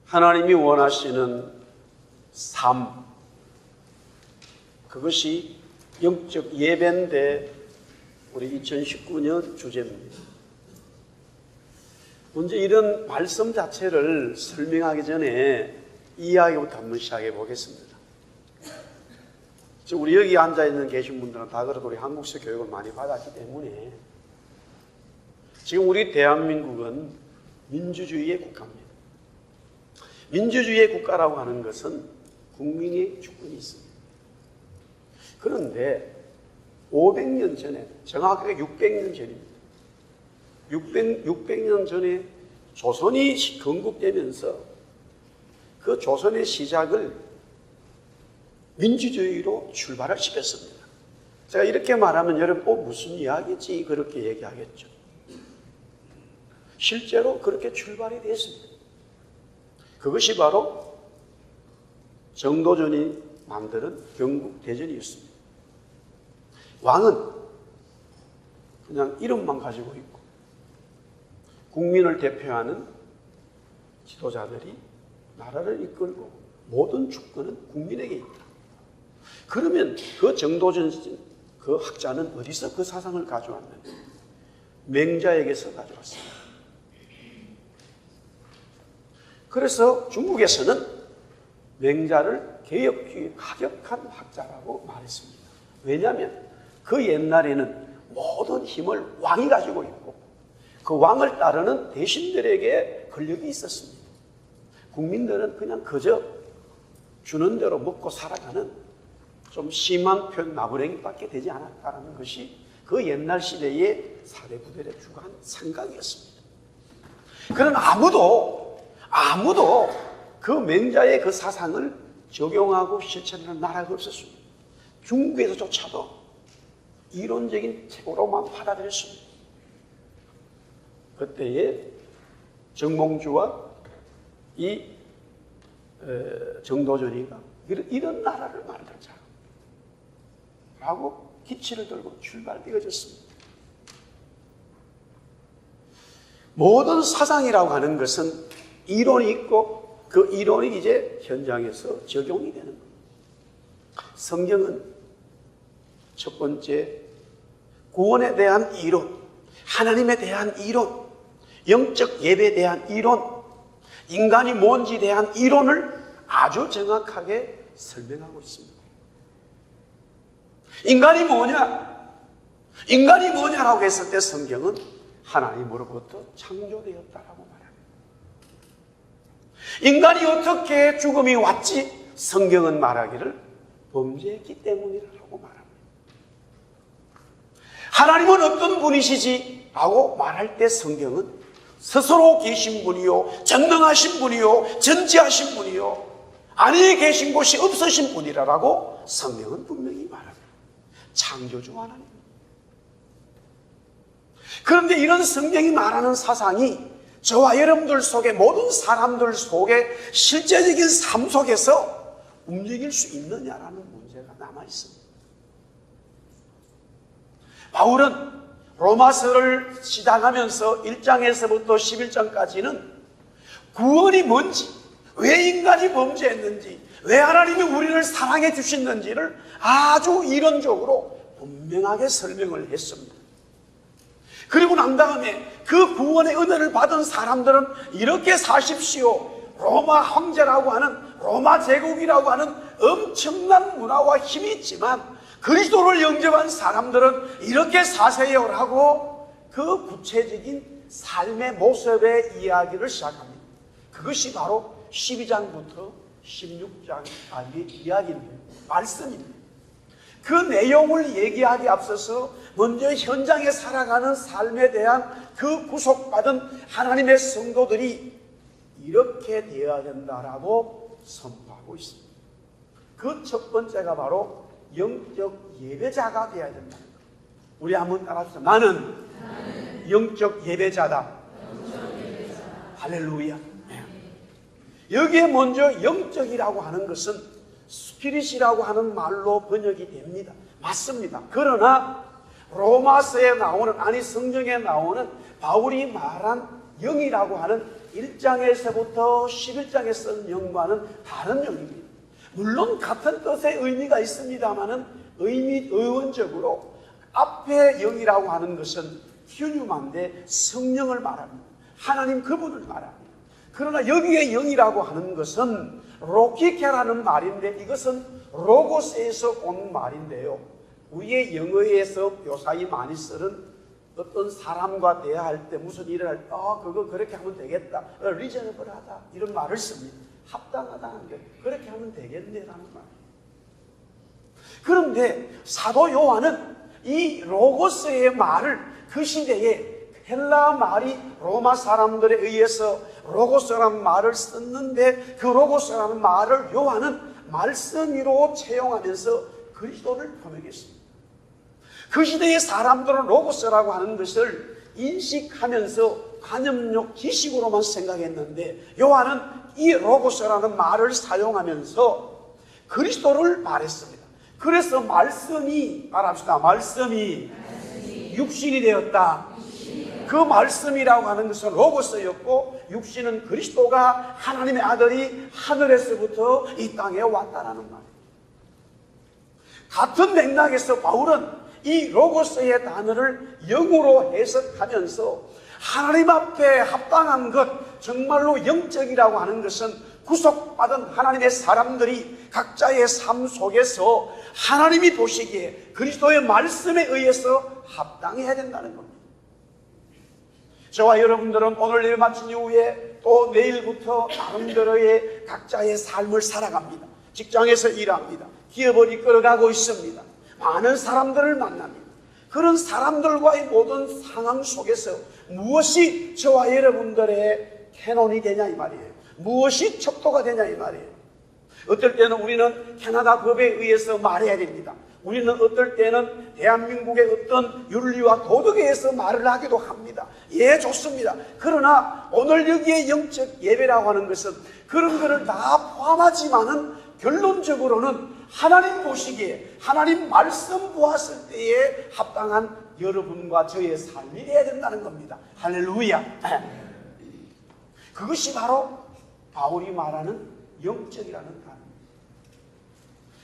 하나님이 원하시는 삶, 그것이 영적 예배인데 우리 2019년 주제입니다. 먼저 이런 말씀 자체를 설명하기 전에 이야기부터 한번 시작해 보겠습니다. 우리 여기 앉아있는 계신 분들은 다 그래도 우리 한국식 교육을 많이 받았기 때문에 지금 우리 대한민국은 민주주의의 국가입니다. 민주주의의 국가라고 하는 것은 국민의 주권이 있습니다. 그런데 500년 전에, 정확하게 600년 전입니다. 600년 전에 조선이 건국되면서 그 조선의 시작을 민주주의로 출발을 시켰습니다. 제가 이렇게 말하면 여러분 무슨 이야기지? 그렇게 얘기하겠죠. 실제로 그렇게 출발이 됐습니다. 그것이 바로 정도전이 만드는 경국대전이었습니다. 왕은 그냥 이름만 가지고 있고 국민을 대표하는 지도자들이 나라를 이끌고 모든 주권은 국민에게 있다. 그러면 그 정도전 그 학자는 어디서 그 사상을 가져왔느냐? 맹자에게서 가져왔습니다. 그래서 중국에서는 맹자를 개혁주의 가격한 학자라고 말했습니다. 왜냐하면 그 옛날에는 모든 힘을 왕이 가지고 있고 그 왕을 따르는 대신들에게 권력이 있었습니다. 국민들은 그냥 그저 주는 대로 먹고 살아가는 좀 심한 표현 나부랭이밖에 되지 않았다는 것이 그 옛날 시대의 사대 부대를 주관한 생각이었습니다. 그러나 아무도 그 맹자의 그 사상을 적용하고 실천하는 나라가 없었습니다. 중국에서조차도 이론적인 책으로만 받아들였습니다. 그때의 정몽주와 이 정도전이가 이런 나라를 만들자라고 기치를 들고 출발되어졌습니다. 모든 사상이라고 하는 것은 이론이 있고 그 이론이 이제 현장에서 적용이 되는 겁니다. 성경은 첫 번째 구원에 대한 이론, 하나님에 대한 이론, 영적 예배에 대한 이론, 인간이 뭔지에 대한 이론을 아주 정확하게 설명하고 있습니다. 인간이 뭐냐라고 했을 때 성경은 하나님으로부터 창조되었다라고 말합니다. 인간이 어떻게 죽음이 왔지? 성경은 말하기를 범죄했기 때문이라고 말합니다. 하나님은 어떤 분이시지? 라고 말할 때 성경은 스스로 계신 분이요, 전능하신 분이요, 전지하신 분이요, 안에 계신 곳이 없으신 분이라고 성경은 분명히 말합니다. 창조주 하나님. 그런데 이런 성경이 말하는 사상이 저와 여러분들 속에, 모든 사람들 속에 실제적인 삶 속에서 움직일 수 있느냐라는 문제가 남아있습니다. 바울은 로마서를 시작하면서 1장에서부터 11장까지는 구원이 뭔지, 왜 인간이 범죄했는지, 왜 하나님이 우리를 사랑해 주셨는지를 아주 이론적으로 분명하게 설명을 했습니다. 그리고 난 다음에 그 구원의 은혜를 받은 사람들은 이렇게 사십시오. 로마 황제라고 하는, 로마 제국이라고 하는 엄청난 문화와 힘이 있지만 그리스도를 영접한 사람들은 이렇게 사세요라고 그 구체적인 삶의 모습의 이야기를 시작합니다. 그것이 바로 12장부터 16장까지의 이야기입니다. 말씀입니다. 그 내용을 얘기하기 앞서서 먼저 현장에 살아가는 삶에 대한 그 구속받은 하나님의 성도들이 이렇게 되어야 된다라고 선포하고 있습니다. 그 첫 번째가 바로 영적 예배자가 되어야 된다. 우리 한번 따라합시다. 나는 영적 예배자다. 할렐루야. 여기에 먼저 영적이라고 하는 것은 스피릿이라고 하는 말로 번역이 됩니다. 맞습니다. 그러나 로마서에 나오는, 아니 성경에 나오는 바울이 말한 영이라고 하는 1장에서부터 11장에 쓴 영과는 다른 영입니다. 물론 같은 뜻의 의미가 있습니다만은 의원적으로 앞에 영이라고 하는 것은 휴뉴만데 성령을 말합니다. 하나님 그분을 말합니다. 그러나 여기에 영이라고 하는 것은 로키케라는 말인데 이것은 로고스에서 온 말인데요. 우리의 영어에서 묘사이 많이 쓰는 어떤 사람과 대화할 때 무슨 일을 할 때 그거 그렇게 하면 되겠다, 리저너블하다 이런 말을 씁니다. 합당하다는 게 그렇게 하면 되겠네라는 말. 그런데 사도 요한은 이 로고스의 말을 그 시대에 헬라 말이 로마 사람들에 의해서 로고스라는 말을 썼는데 그 로고스라는 말을 요한은 말씀으로 채용하면서 그리스도를 표명했습니다. 그 시대의 사람들은 로고스라고 하는 것을 인식하면서 관념력 지식으로만 생각했는데 요한은 이 로고스라는 말을 사용하면서 그리스도를 말했습니다. 그래서 말씀이 말합시다. 말씀이 육신이 되었다. 그 말씀이라고 하는 것은 로고스였고 육신은 그리스도가 하나님의 아들이 하늘에서부터 이 땅에 왔다라는 말이에요. 같은 맥락에서 바울은 이 로고스의 단어를 영으로 해석하면서 하나님 앞에 합당한 것, 정말로 영적이라고 하는 것은 구속받은 하나님의 사람들이 각자의 삶 속에서 하나님이 보시기에 그리스도의 말씀에 의해서 합당해야 된다는 겁니다. 저와 여러분들은 오늘 예배 마친 이후에 또 내일부터 나름대로의 각자의 삶을 살아갑니다. 직장에서 일합니다. 기업을 이끌어가고 있습니다. 많은 사람들을 만납니다. 그런 사람들과의 모든 상황 속에서 무엇이 저와 여러분들의 캐논이 되냐 이 말이에요. 무엇이 척도가 되냐 이 말이에요. 어떨 때는 우리는 캐나다 법에 의해서 말해야 됩니다. 우리는 어떨 때는 대한민국의 어떤 윤리와 도덕에 의해서 말을 하기도 합니다. 예, 좋습니다. 그러나 오늘 여기에 영적 예배라고 하는 것은 그런 것을 다 포함하지만은 결론적으로는 하나님 보시기에 하나님 말씀 보았을 때에 합당한 여러분과 저의 삶이 되어야 된다는 겁니다. 할렐루야. 그것이 바로 바울이 말하는 영적이라는 단어입니다.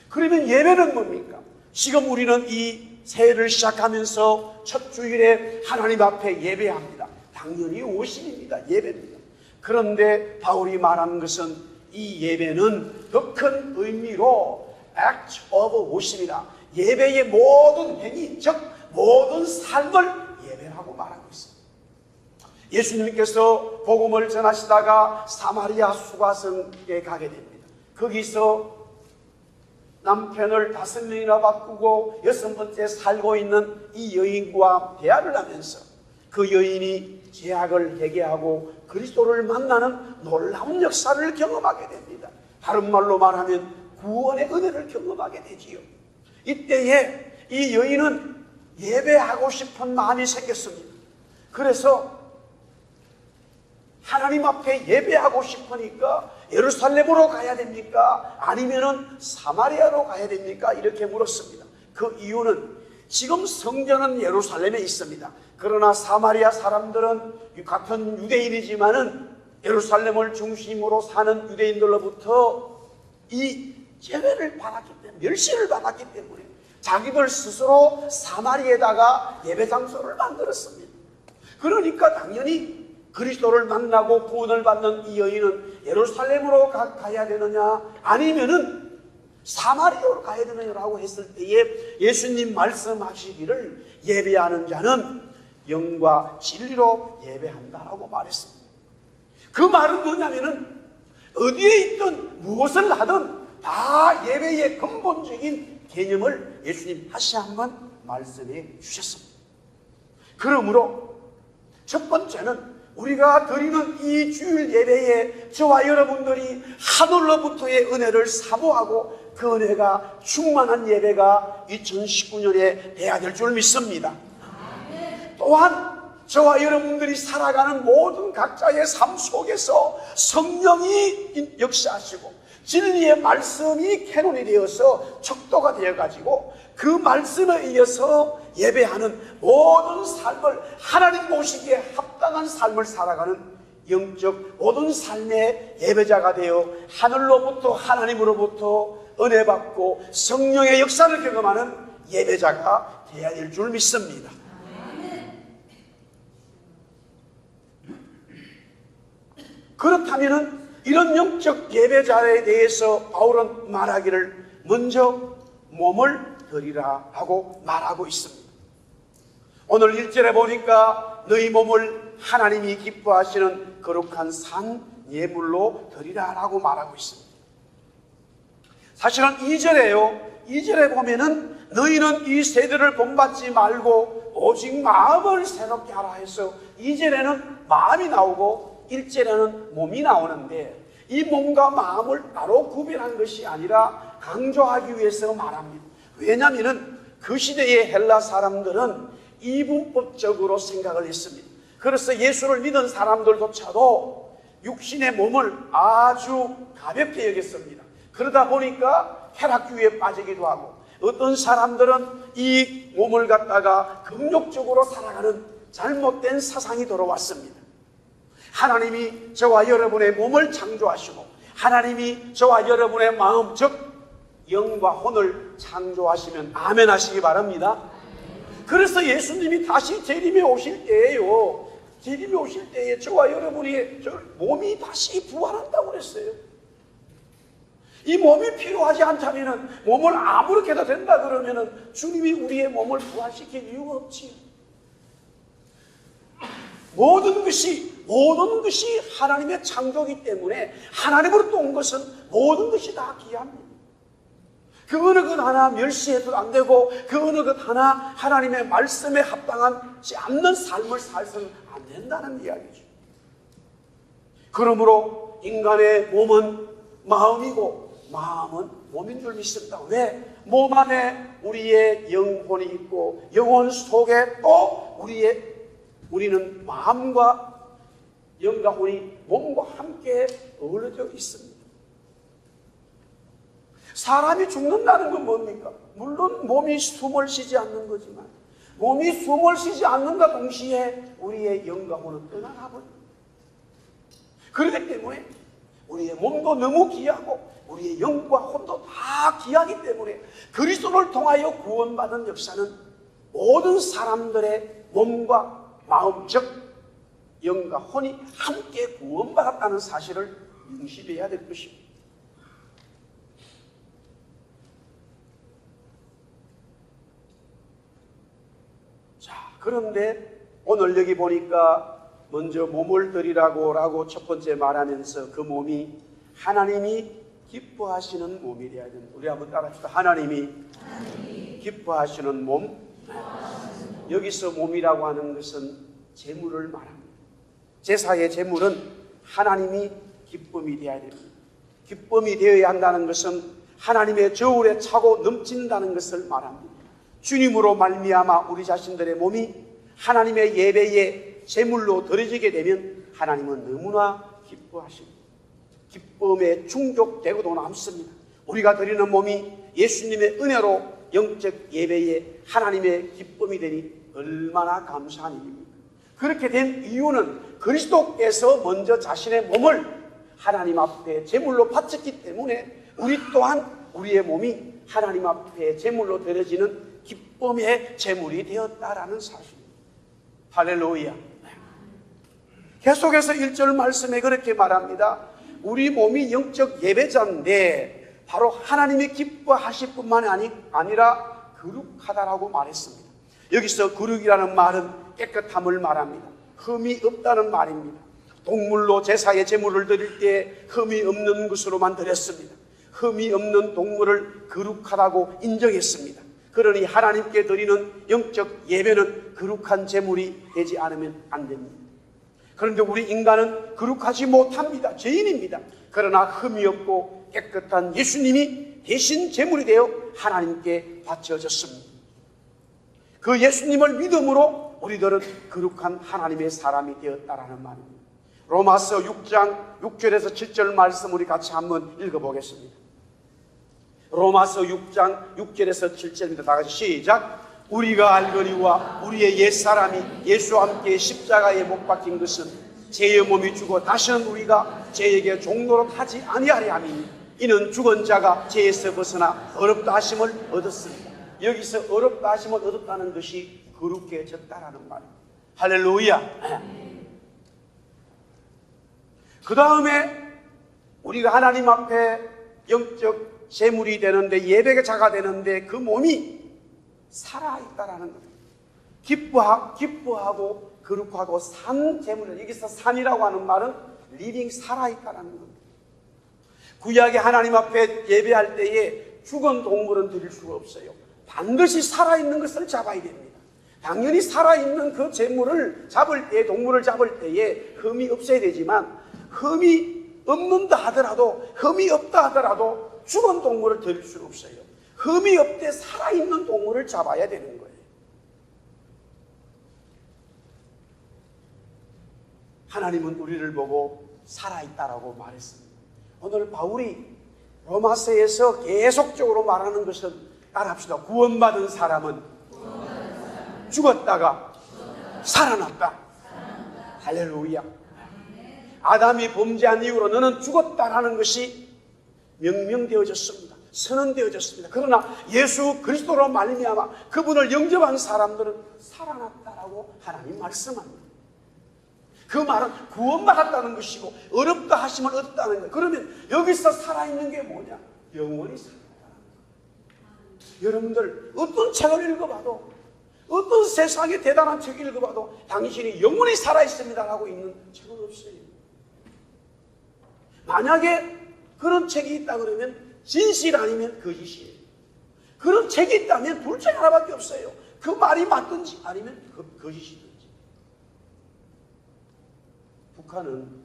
그러면 예배는 뭡니까? 지금 우리는 이 새해를 시작하면서 첫 주일에 하나님 앞에 예배합니다. 당연히 오심입니다. 예배입니다. 그런데 바울이 말하는 것은 이 예배는 더 큰 의미로 act of worship이다. 예배의 모든 행위, 즉 모든 삶을 예배라고 말하고 있습니다. 예수님께서 복음을 전하시다가 사마리아 수가성에 가게 됩니다. 거기서 남편을 5명이나 바꾸고 6번째 살고 있는 이 여인과 대화를 하면서 그 여인이 죄악을 회개하고 그리스도를 만나는 놀라운 역사를 경험하게 됩니다. 다른 말로 말하면 구원의 은혜를 경험하게 되지요. 이때에 이 여인은 예배하고 싶은 마음이 생겼습니다. 그래서 하나님 앞에 예배하고 싶으니까 예루살렘으로 가야 됩니까? 아니면은 사마리아로 가야 됩니까? 이렇게 물었습니다. 그 이유는 지금 성전은 예루살렘에 있습니다. 그러나 사마리아 사람들은 같은 유대인이지만은 예루살렘을 중심으로 사는 유대인들로부터 이 제외를 받았기 때문에, 멸시를 받았기 때문에 자기들 스스로 사마리아에다가 예배 장소를 만들었습니다. 그러니까 당연히 그리스도를 만나고 구원을 받는 이 여인은 예루살렘으로 가야 되느냐 아니면은 사마리아로 가야 되느냐라고 했을 때에 예수님 말씀하시기를 예배하는 자는 영과 진리로 예배한다라고 말했습니다. 그 말은 뭐냐면은 어디에 있든 무엇을 하든 다 예배의 근본적인 개념을 예수님 다시 한번 말씀해 주셨습니다. 그러므로 첫 번째는 우리가 드리는 이 주일 예배에 저와 여러분들이 하늘로부터의 은혜를 사모하고 그 은혜가 충만한 예배가 2019년에 돼야 될 줄 믿습니다. 또한 저와 여러분들이 살아가는 모든 각자의 삶 속에서 성령이 역사하시고 진리의 말씀이 캐논이 되어서 척도가 되어가지고 그 말씀에 의해서 예배하는 모든 삶을 하나님 보시기에 합당한 삶을 살아가는 영적 모든 삶의 예배자가 되어 하늘로부터 하나님으로부터 은혜 받고 성령의 역사를 경험하는 예배자가 되어야 될 줄 믿습니다. 그렇다면 이런 영적 예배자에 대해서 바울은 말하기를 먼저 몸을 드리라 하고 말하고 있습니다. 오늘 1절에 보니까 너희 몸을 하나님이 기뻐하시는 거룩한 산 예물로 드리라 라고 말하고 있습니다. 사실은 2절에요. 2절에 보면은 너희는 이 세대를 본받지 말고 오직 마음을 새롭게 하라 해서 2절에는 마음이 나오고 1절에는 몸이 나오는데 이 몸과 마음을 따로 구별한 것이 아니라 강조하기 위해서 말합니다. 왜냐하면 그 시대의 헬라 사람들은 이분법적으로 생각을 했습니다. 그래서 예수를 믿은 사람들조차도 육신의 몸을 아주 가볍게 여겼습니다. 그러다 보니까 쾌락주의에 빠지기도 하고 어떤 사람들은 이 몸을 갖다가 금욕적으로 살아가는 잘못된 사상이 들어왔습니다. 하나님이 저와 여러분의 몸을 창조하시고 하나님이 저와 여러분의 마음 즉 영과 혼을 창조하시면 아멘 하시기 바랍니다. 그래서 예수님이 다시 재림에 오실 때에요, 재림에 오실 때에 저와 여러분의 몸이 다시 부활한다고 그랬어요. 이 몸이 필요하지 않다면 몸을 아무렇게 해도 된다 그러면 주님이 우리의 몸을 부활시킬 이유가 없지요. 모든 것이 하나님의 창조이기 때문에 하나님으로부터 온 것은 모든 것이 다 귀합니다. 그 어느 것 하나 멸시해도 안 되고 그 어느 것 하나 하나님의 말씀에 합당하지 않는 삶을 살서는 안 된다는 이야기죠. 그러므로 인간의 몸은 마음이고 마음은 몸인 줄 믿습니다. 왜? 몸 안에 우리의 영혼이 있고 영혼 속에 또 우리는 마음과 영과 혼이 몸과 함께 어우러져 있습니다. 사람이 죽는다는 건 뭡니까? 물론 몸이 숨을 쉬지 않는 거지만 몸이 숨을 쉬지 않는가 동시에 우리의 영과 혼은 떠나가 버립니다. 그렇기 때문에 우리의 몸도 너무 귀하고 우리의 영과 혼도 다 귀하기 때문에 그리스도를 통하여 구원받은 역사는 모든 사람들의 몸과 마음 즉 영과 혼이 함께 구원받았다는 사실을 명심해야 될 것입니다. 자, 그런데 오늘 여기 보니까 먼저 몸을 드리라고 첫 번째 말하면서 그 몸이 하나님이 기뻐하시는 몸이 되어야 됩니다. 우리 한번 따라합시다. 하나님이 기뻐하시는 몸. 여기서 몸이라고 하는 것은 재물을 말합니다. 제사의 재물은 하나님이 기쁨이 되어야 됩니다. 기쁨이 되어야 한다는 것은 하나님의 저울에 차고 넘친다는 것을 말합니다. 주님으로 말미암아 우리 자신들의 몸이 하나님의 예배에 제물로 드려지게 되면 하나님은 너무나 기뻐하십니다. 기쁨에 충족되고도 남습니다. 우리가 드리는 몸이 예수님의 은혜로 영적 예배에 하나님의 기쁨이 되니 얼마나 감사한 일입니까? 그렇게 된 이유는 그리스도께서 먼저 자신의 몸을 하나님 앞에 제물로 바쳤기 때문에 우리 또한 우리의 몸이 하나님 앞에 제물로 드려지는 기쁨의 제물이 되었다라는 사실입니다. 할렐루야. 계속해서 1절 말씀에 그렇게 말합니다. 우리 몸이 영적 예배자인데 바로 하나님이 기뻐하실 뿐만이 아니라 거룩하다라고 말했습니다. 여기서 거룩이라는 말은 깨끗함을 말합니다. 흠이 없다는 말입니다. 동물로 제사의 제물을 드릴 때 흠이 없는 것으로만 드렸습니다. 흠이 없는 동물을 거룩하다고 인정했습니다. 그러니 하나님께 드리는 영적 예배는 거룩한 제물이 되지 않으면 안 됩니다. 그런데 우리 인간은 거룩하지 못합니다. 죄인입니다. 그러나 흠이 없고 깨끗한 예수님이 대신 제물이 되어 하나님께 바쳐졌습니다. 그 예수님을 믿음으로 우리들은 거룩한 하나님의 사람이 되었다라는 말입니다. 로마서 6장 6절에서 7절 말씀 우리 같이 한번 읽어보겠습니다. 로마서 6장 6절에서 7절입니다. 다 같이 시작. 우리가 알거니와 우리의 옛사람이 예수와 함께 십자가에 못 박힌 것은 죄의 몸이 죽어 다시는 우리가 죄에게 종노릇 하지 아니하리 하니 이는 죽은 자가 죄에서 벗어나 어렵다 하심을 얻었습니다. 여기서 어렵다 하심을 얻었다는 것이 거룩해졌다라는 말입니다. 할렐루야. 그 다음에 우리가 하나님 앞에 영적 제물이 되는데, 예배가 자가 되는데 그 몸이 살아있다라는 거예요. 기뻐하고 거룩하고 산 제물을, 여기서 산이라고 하는 말은 리빙, 살아있다라는 겁니다. 구약의 하나님 앞에 예배할 때에 죽은 동물은 드릴 수가 없어요. 반드시 살아있는 것을 잡아야 됩니다. 당연히 살아있는 그 제물을 잡을 때, 동물을 잡을 때에 흠이 없어야 되지만, 흠이 없는다 하더라도, 흠이 없다 하더라도 죽은 동물을 드릴 수는 없어요. 흠이 없되 살아있는 동물을 잡아야 되는 거예요. 하나님은 우리를 보고 살아있다라고 말했습니다. 오늘 바울이 로마서에서 계속적으로 말하는 것은 따라합시다. 구원받은 사람은 죽었다가 살아났다. 할렐루야. 아담이 범죄한 이후로 너는 죽었다라는 것이 명명되어졌습니다. 선언되어졌습니다. 그러나 예수 그리스도로 말미암아 그분을 영접한 사람들은 살아났다라고 하나님 말씀합니다. 그 말은 구원받았다는 것이고 어렵다 하심을 얻었다는 거예요. 그러면 여기서 살아있는 게 뭐냐? 영원히 살아있다는 거예요. 여러분들 어떤 책을 읽어봐도, 어떤 세상의 대단한 책을 읽어봐도 당신이 영원히 살아있습니다라고 있는 책은 없어요. 만약에 그런 책이 있다 그러면 진실 아니면 거짓이에요. 그런 책이 있다면 둘 중에 하나밖에 없어요. 그 말이 맞든지 아니면 거짓이든지. 북한은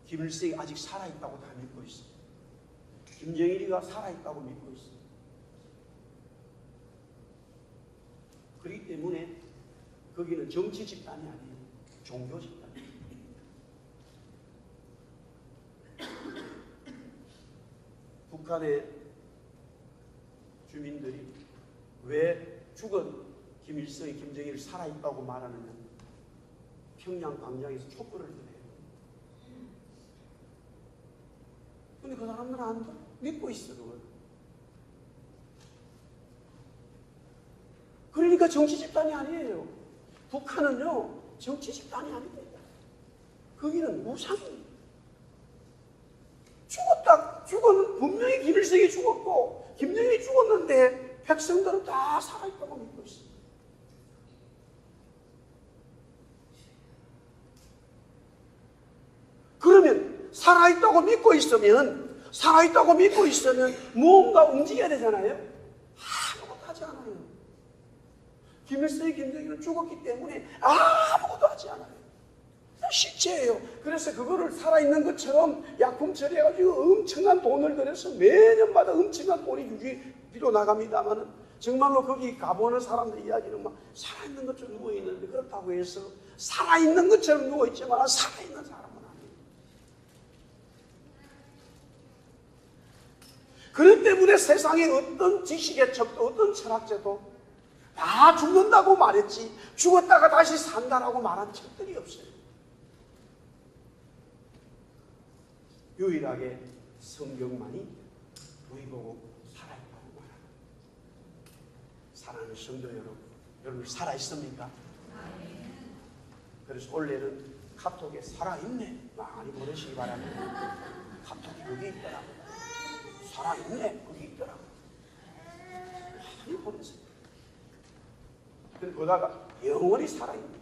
김일성이 아직 살아있다고 다 믿고 있어요. 김정일이가 살아있다고 믿고 있어요. 그렇기 때문에 거기는 정치 집단이 아니에요. 종교 집단이에요. 북한의 주민들이 왜 죽은 김일성이 김정일을 살아있다고 말하느냐? 평양 광장에서 촛불을 드네요. 근데 그 사람들은 안 믿고 있어, 그걸. 그러니까 정치 집단이 아니에요. 북한은요, 정치 집단이 아닙니다. 거기는 무상입니다. 죽은 분명히 김일성이 죽었고, 김정일이 죽었는데, 백성들은 다 살아있다고 믿고 있어요. 그러면 살아있다고 믿고 있으면 무언가 움직여야 되잖아요. 아무것도 하지 않아요. 김일성이 김정일은 죽었기 때문에 아무것도 하지 않아요. 실체예요. 그래서 그거를 살아있는 것처럼 약품 처리해가지고 엄청난 돈을 들여서 매년마다 엄청난 돈이 유지비로 나갑니다만은 정말로 거기 가보는 사람들 이야기는 막 살아있는 것처럼 누워있는데, 그렇다고 해서 살아있는 것처럼 누워있지만 살아있는 사람은 아니에요. 그렇기 때문에 세상에 어떤 지식의 척도, 어떤 철학자도 다 죽는다고 말했지 죽었다가 다시 산다라고 말한 책들이 없어요. 유일하게 성경만이 우리 보고 살아있다고 말합니다. 사랑하는 성도 여러분 살아있습니까? 그래서 원래는 카톡에 살아있네 많이 보내시기 바랍니다. 카톡이 거기 있더라고요. 살아있네 거기 있더라고요. 많이 보내세요. 그러다가 영원히 살아있네.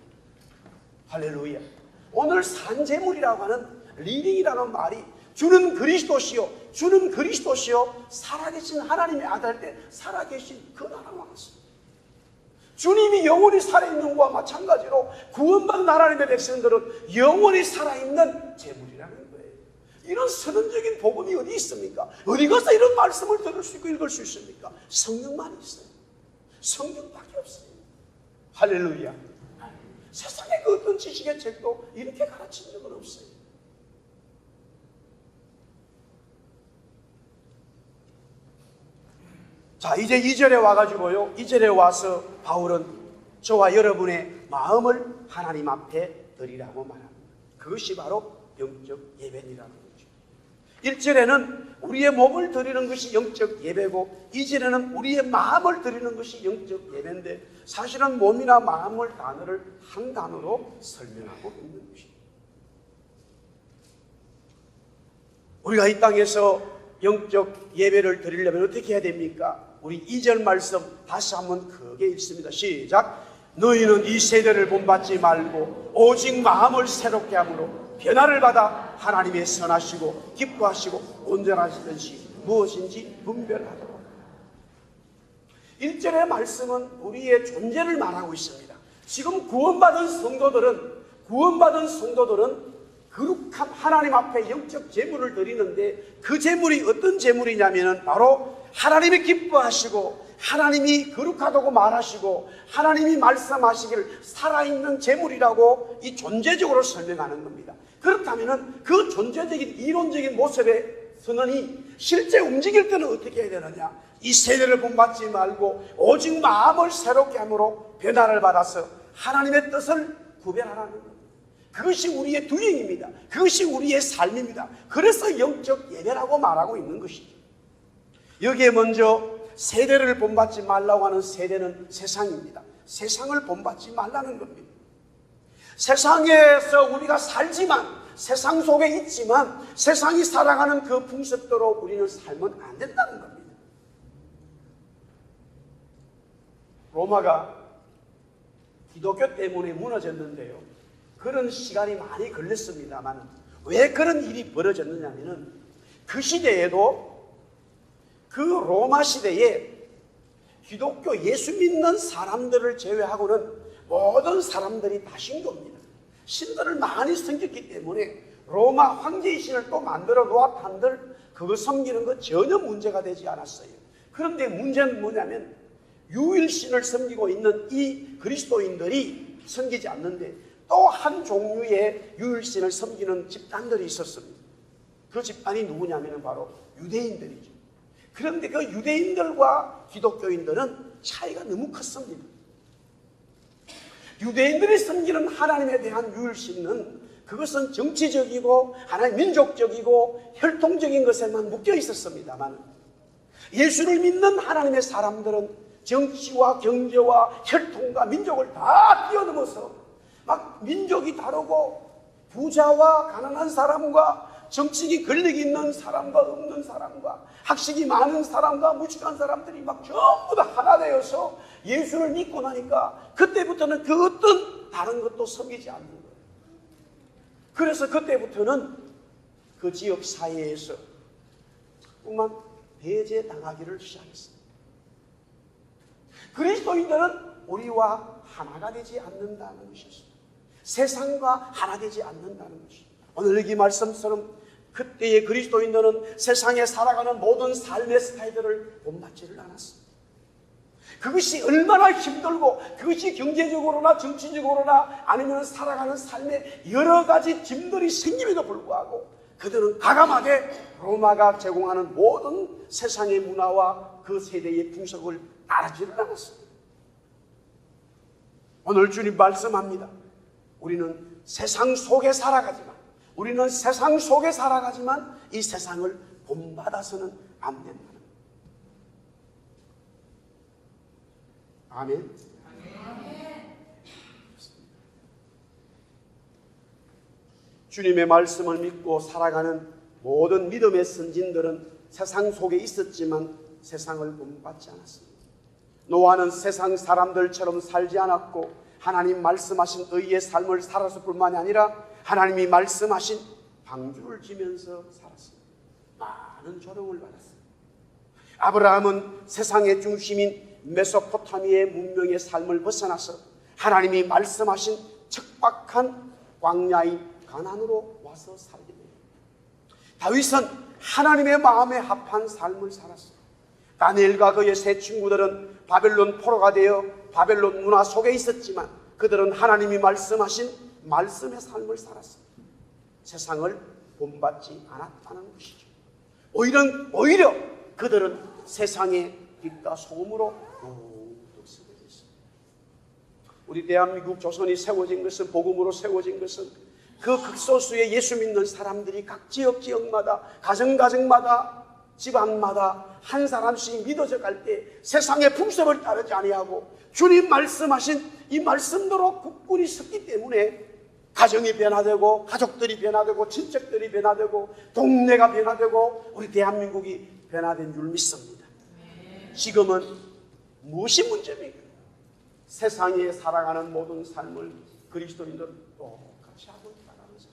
할렐루야. 오늘 산재물이라고 하는 리딩이라는 말이 주는 그리스도시요 살아계신 하나님의 아들 때 살아계신 그 나라 왕이십니다. 주님이 영원히 살아있는 것과 마찬가지로 구원받은 하나님의 백성들은 영원히 살아있는 재물이라는 거예요. 이런 선언적인 복음이 어디 있습니까? 어디 가서 이런 말씀을 들을 수 있고 읽을 수 있습니까? 성경만 있어요. 성경밖에 없어요. 할렐루야. 세상에 그 어떤 지식의 책도 이렇게 가르친 적은 없어요. 자, 이제 2절에 와가지고요. 2절에 와서 바울은 저와 여러분의 마음을 하나님 앞에 드리라고 말합니다. 그것이 바로 영적 예배니라는 거죠. 1절에는 우리의 몸을 드리는 것이 영적 예배고 2절에는 우리의 마음을 드리는 것이 영적 예배인데 사실은 몸이나 마음을 단어를 한 단어로 설명하고 있는 것입니다. 우리가 이 땅에서 영적 예배를 드리려면 어떻게 해야 됩니까? 우리 2절 말씀 다시 한번 크게 읽습니다. 시작. 너희는 이 세대를 본받지 말고 오직 마음을 새롭게 함으로 변화를 받아 하나님의 선하시고 기뻐하시고 온전하신 것이 무엇인지 분별하도록. 1절의 말씀은 우리의 존재를 말하고 있습니다. 지금 구원받은 성도들은 거룩한 하나님 앞에 영적 제물을 드리는데 그 제물이 어떤 제물이냐면 바로 하나님이 기뻐하시고 하나님이 거룩하다고 말하시고 하나님이 말씀하시기를 살아있는 제물이라고 이 존재적으로 설명하는 겁니다. 그렇다면 그 존재적인 이론적인 모습의 선언이 실제 움직일 때는 어떻게 해야 되느냐? 이 세대를 본받지 말고 오직 마음을 새롭게 함으로 변화를 받아서 하나님의 뜻을 구별하라는 겁니다. 그것이 우리의 두행입니다. 그것이 우리의 삶입니다. 그래서 영적 예배라고 말하고 있는 것이죠. 여기에 먼저 세대를 본받지 말라고 하는 세대는 세상입니다. 세상을 본받지 말라는 겁니다. 세상에서 우리가 살지만 세상 속에 있지만 세상이 살아가는 그 풍습대로 우리는 살면 안 된다는 겁니다. 로마가 기독교 때문에 무너졌는데요. 그런 시간이 많이 걸렸습니다만 왜 그런 일이 벌어졌느냐면 그 시대에도 그 로마 시대에 기독교 예수 믿는 사람들을 제외하고는 모든 사람들이 다 신교입니다. 신들을 많이 섬겼기 때문에 로마 황제의 신을 또 만들어 놓았단들 그거 섬기는 거 전혀 문제가 되지 않았어요. 그런데 문제는 뭐냐면 유일신을 섬기고 있는 이 그리스도인들이 섬기지 않는데 또 한 종류의 유일신을 섬기는 집단들이 있었습니다. 그 집단이 누구냐면 바로 유대인들이죠. 그런데 그 유대인들과 기독교인들은 차이가 너무 컸습니다. 유대인들이 섬기는 하나님에 대한 유일신은 그것은 정치적이고 하나님 민족적이고 혈통적인 것에만 묶여 있었습니다만 예수를 믿는 하나님의 사람들은 정치와 경제와 혈통과 민족을 다 뛰어넘어서 막 민족이 다르고 부자와 가난한 사람과 정치기 권력이 있는 사람과 없는 사람과 학식이 많은 사람과 무식한 사람들이 막 전부 다 하나 되어서 예수를 믿고 나니까 그때부터는 그 어떤 다른 것도 섬기지 않는 거예요. 그래서 그때부터는 그 지역 사회에서 정말 배제당하기를 시작했습니다. 그리스도인들은 우리와 하나가 되지 않는다는 것이었습니다. 세상과 하나 되지 않는다는 것입니다. 오늘 여기 말씀처럼 그때의 그리스도인들은 세상에 살아가는 모든 삶의 스타일들을 본받지를 않았습니다. 그것이 얼마나 힘들고 그것이 경제적으로나 정치적으로나 아니면 살아가는 삶에 여러 가지 짐들이 생김에도 불구하고 그들은 과감하게 로마가 제공하는 모든 세상의 문화와 그 세대의 풍속을 따르지를 않았습니다. 오늘 주님 말씀합니다. 우리는 세상 속에 살아가지만 이 세상을 본받아서는 안 된다는 거예요. 아멘. 주님의 말씀을 믿고 살아가는 모든 믿음의 선진들은 세상 속에 있었지만 세상을 본받지 않았습니다. 노아는 세상 사람들처럼 살지 않았고 하나님 말씀하신 의의 삶을 살았을 뿐만이 아니라 하나님이 말씀하신 방주를 지면서 살았습니다. 많은 조롱을 받았습니다. 아브라함은 세상의 중심인 메소포타미아의 문명의 삶을 벗어나서 하나님이 말씀하신 척박한 광야인 가나안으로 와서 살게 됩니다. 다윗은 하나님의 마음에 합한 삶을 살았습니다. 다니엘과 그의 세 친구들은 바벨론 포로가 되어 바벨론 문화 속에 있었지만 그들은 하나님이 말씀하신 말씀의 삶을 살았습니다. 세상을 본받지 않았다는 것이죠. 오히려 그들은 세상의 빛과 소금으로 더욱 세워졌습니다. 우리 대한민국 조선이 세워진 것은 복음으로 세워진 것은 그 극소수의 예수 믿는 사람들이 각 지역마다 가정마다 집안마다 한 사람씩 믿어져 갈 때 세상의 풍습을 따르지 아니하고 주님 말씀하신 이 말씀대로 굳건히 섰기 때문에 가정이 변화되고 가족들이 변화되고 친척들이 변화되고 동네가 변화되고 우리 대한민국이 변화된 줄 믿습니다. 지금은 무엇이 문제입니까? 세상에 살아가는 모든 삶을 그리스도인들은 똑같이 하고 있다는 사실.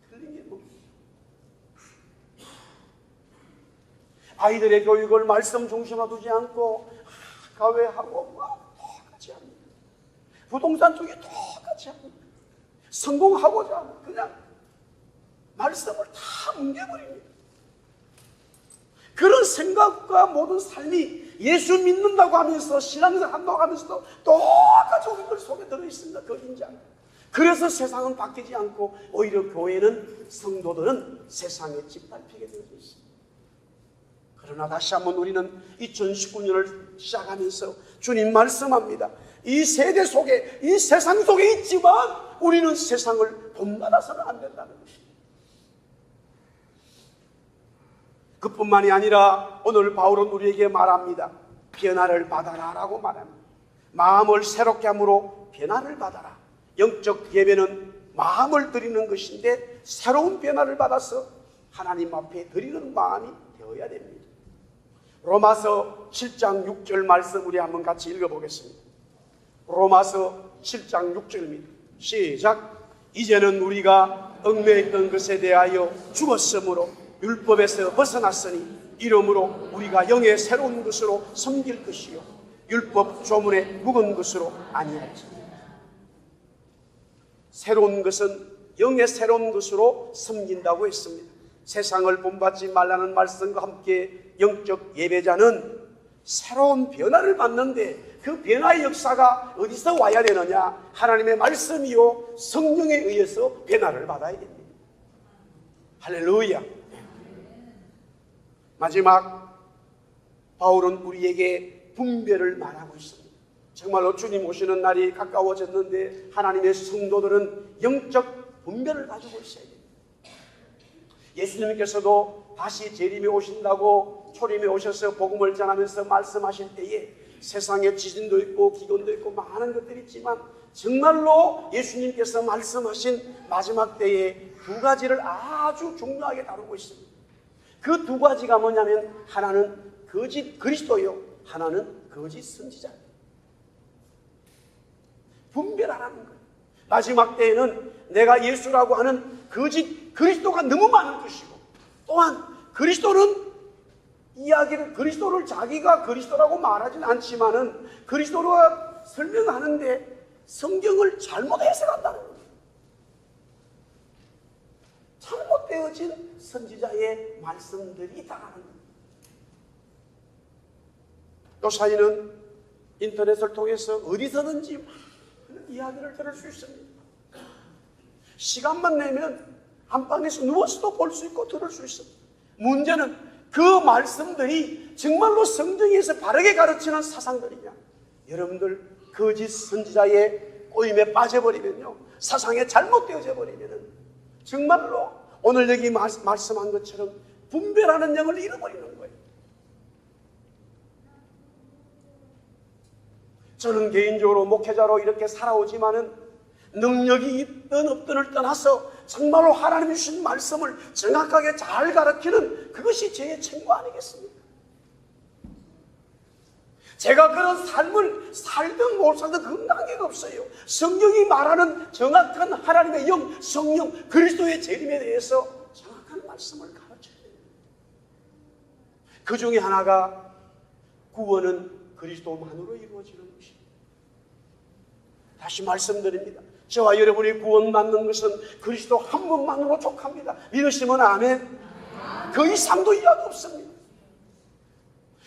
틀린 게 뭡니까? 아이들의 교육을 말씀 중심으로 두지 않고 가외하고 똑같이 합니다. 부동산 쪽에 똑같이 합니다. 성공하고자 그냥 말씀을 다 뭉개버립니다. 그런 생각과 모든 삶이 예수 믿는다고 하면서 신앙생활 한다고 하면서도 똑같이 우리들 속에 들어있습니다. 그 인자. 그래서 세상은 바뀌지 않고 오히려 교회는 성도들은 세상에 짓밟히게 되어 있습니다. 그러나 다시 한번 우리는 2019년을 시작하면서 주님 말씀합니다. 이 세대 속에, 이 세상 속에 있지만 우리는 세상을 본받아서는 안 된다는 것입니다. 그뿐만이 아니라 오늘 바울은 우리에게 말합니다. 변화를 받아라 라고 말합니다. 마음을 새롭게 함으로 변화를 받아라. 영적 예배는 마음을 드리는 것인데 새로운 변화를 받아서 하나님 앞에 드리는 마음이 되어야 됩니다. 로마서 7장 6절 말씀 우리 한번 같이 읽어보겠습니다. 로마서 7장 6절입니다. 시작. 이제는 우리가 얽매였던 것에 대하여 죽었으므로 율법에서 벗어났으니 이러므로 우리가 영의 새로운 것으로 섬길 것이요 율법 조문의 묵은 것으로 아니하지. 새로운 것은 영의 새로운 것으로 섬긴다고 했습니다. 세상을 본받지 말라는 말씀과 함께 영적 예배자는 새로운 변화를 받는데 그 변화의 역사가 어디서 와야 되느냐? 하나님의 말씀이요 성령에 의해서 변화를 받아야 됩니다. 할렐루야. 마지막 바울은 우리에게 분별을 말하고 있습니다. 정말로 주님 오시는 날이 가까워졌는데 하나님의 성도들은 영적 분별을 가지고 있어야 됩니다. 예수님께서도 다시 재림에 오신다고 초림에 오셔서 복음을 전하면서 말씀하실 때에 세상에 지진도 있고 기근도 있고 많은 것들이 있지만 정말로 예수님께서 말씀하신 마지막 때에 두 가지를 아주 중요하게 다루고 있습니다. 그 두 가지가 뭐냐면 하나는 거짓 그리스도요, 하나는 거짓 선지자입니다. 분별하라는 거예요. 마지막 때에는 내가 예수라고 하는 거짓 그리스도가 너무 많은 것이고 또한 그리스도를 자기가 그리스도라고 말하진 않지만은 그리스도로 설명하는데 성경을 잘못 해석한다는 거예요. 잘못되어진 선지자의 말씀들이 있다는 거예요. 요사이는 인터넷을 통해서 어디서든지 많은 이야기를 들을 수 있습니다. 시간만 내면 안방에서 누워서도 볼 수 있고 들을 수 있습니다. 문제는 그 말씀들이 정말로 성경에서 바르게 가르치는 사상들이냐? 여러분들 거짓 선지자의 꼬임에 빠져버리면요, 사상에 잘못되어져 버리면은 정말로 오늘 여기 말씀한 것처럼 분별하는 영을 잃어버리는 거예요. 저는 개인적으로 목회자로 이렇게 살아오지만은 능력이 있든 없든을 떠나서 정말로 하나님 주신 말씀을 정확하게 잘 가르치는 그것이 제 책무 아니겠습니까? 제가 그런 삶을 살든 못 살든 그건 관계가 없어요. 성경이 말하는 정확한 하나님의 영, 성령, 그리스도의 재림에 대해서 정확한 말씀을 가르쳐야 됩니다. 그 중에 하나가 구원은 그리스도만으로 이루어지는 것입니다. 다시 말씀드립니다. 저와 여러분이 구원받는 것은 그리스도 한 분만으로 족합니다. 믿으시면 아멘. 그 이상도 이하도 없습니다.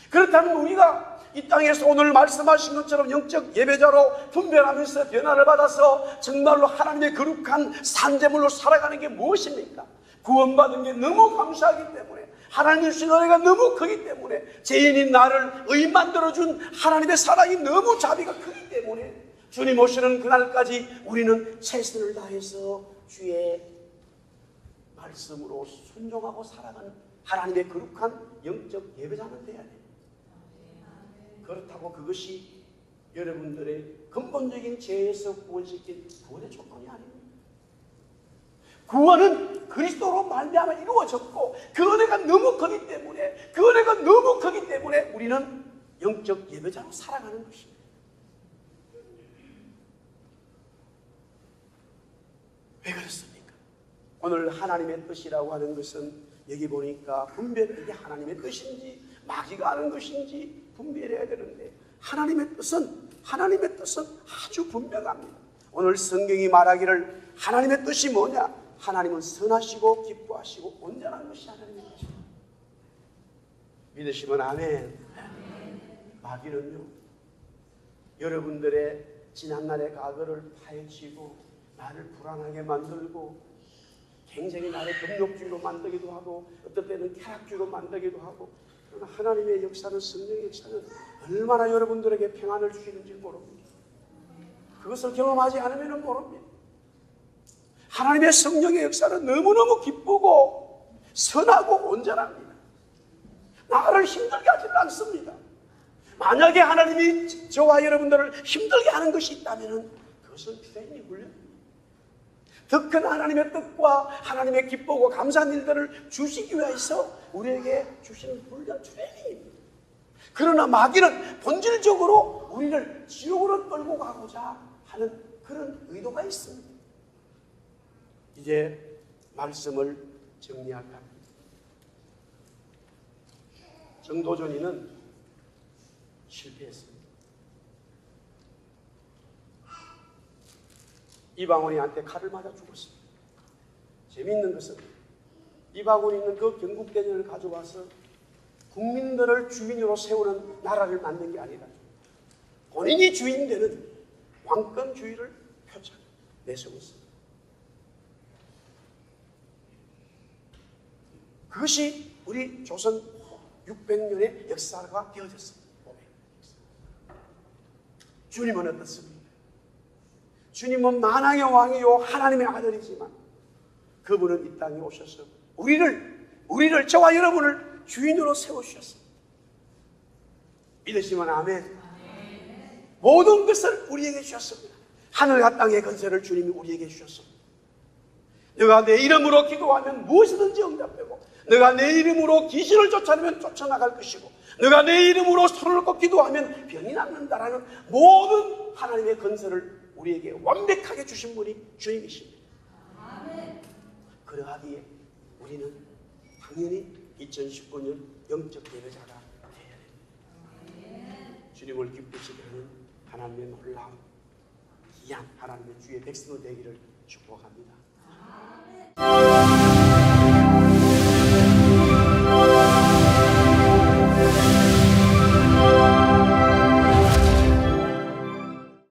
그렇다면 우리가 이 땅에서 오늘 말씀하신 것처럼 영적 예배자로 분별하면서 변화를 받아서 정말로 하나님의 거룩한 산재물로 살아가는 게 무엇입니까? 구원받은 게 너무 감사하기 때문에, 하나님의 주신 은혜가 너무 크기 때문에, 죄인인 나를 의인 만들어준 하나님의 사랑이 너무 자비가 크기 때문에 주님 오시는 그날까지 우리는 최선을 다해서 주의 말씀으로 순종하고 살아가는 하나님의 거룩한 영적 예배자는 되어야 돼요. 그렇다고 그것이 여러분들의 근본적인 죄에서 구원시킨 구원의 조건이 아닙니다. 구원은 그리스도로 말미암아 이루어졌고 그 은혜가 너무 크기 때문에 우리는 영적 예배자로 살아가는 것입니다. 왜 그렇습니까? 오늘 하나님의 뜻이라고 하는 것은 여기 보니까 분별해 이게 하나님의 뜻인지 마귀가 하는 것인지 분별해야 되는데 하나님의 뜻은 아주 분명합니다. 오늘 성경이 말하기를 하나님의 뜻이 뭐냐? 하나님은 선하시고 기뻐하시고 온전한 것이 하나님의 뜻입니다. 믿으시면 아멘. 마귀는요, 여러분들의 지난날의 과거를 파헤치고 나를 불안하게 만들고 굉장히 나를 금욕주의로 만들기도 하고 어떨 때는 쾌락주의로 만들기도 하고, 그러나 하나님의 역사는, 성령의 역사는 얼마나 여러분들에게 평안을 주시는지 모릅니다. 그것을 경험하지 않으면 모릅니다. 하나님의 성령의 역사는 너무너무 기쁘고 선하고 온전합니다. 나를 힘들게 하지는 않습니다. 만약에 하나님이 저와 여러분들을 힘들게 하는 것이 있다면 그것은 트레이닝 훈련입니다. 더 큰 하나님의 뜻과 하나님의 기쁘고 감사한 일들을 주시기 위해서 우리에게 주시는 훈련 트레이닝입니다. 그러나 마귀는 본질적으로 우리를 지옥으로 끌고 가고자 하는 그런 의도가 있습니다. 이제 말씀을 정리할까 합니다. 정도전이는 실패했습니다. 이방원이한테 칼을 맞아 죽었습니다. 재미있는 것은 이방원이 있는 그 경국대전을 가져와서 국민들을 주인으로 세우는 나라를 만든 게 아니라 본인이 주인 되는 왕권주의를 표창 내세웠습니다. 그것이 우리 조선 600년의 역사가 되어졌습니다. 주님은 어떻습니까? 주님은 만왕의 왕이요 하나님의 아들이지만 그분은 이 땅에 오셔서 우리를 저와 여러분을 주인으로 세우셨습니다. 믿으시면 아멘. 모든 것을 우리에게 주셨습니다. 하늘과 땅의 건설을 주님이 우리에게 주셨습니다. 너가 내 이름으로 기도하면 무엇이든지 응답되고, 너가 내 이름으로 귀신을 쫓아내면 쫓아나갈 것이고, 너가 내 이름으로 손을 꺾고 기도하면 병이 낫는다라는 모든 하나님의 건설을 우리에게 완벽하게 주신 분이 주님이십니다. 그러하기에 우리는 당연히 2019년 영적 예배자가 되어야 됩니다. 주님을 기쁘시게 하는 하나님의 놀라운 귀한 하나님의 주의 백성이 되기를 축복합니다.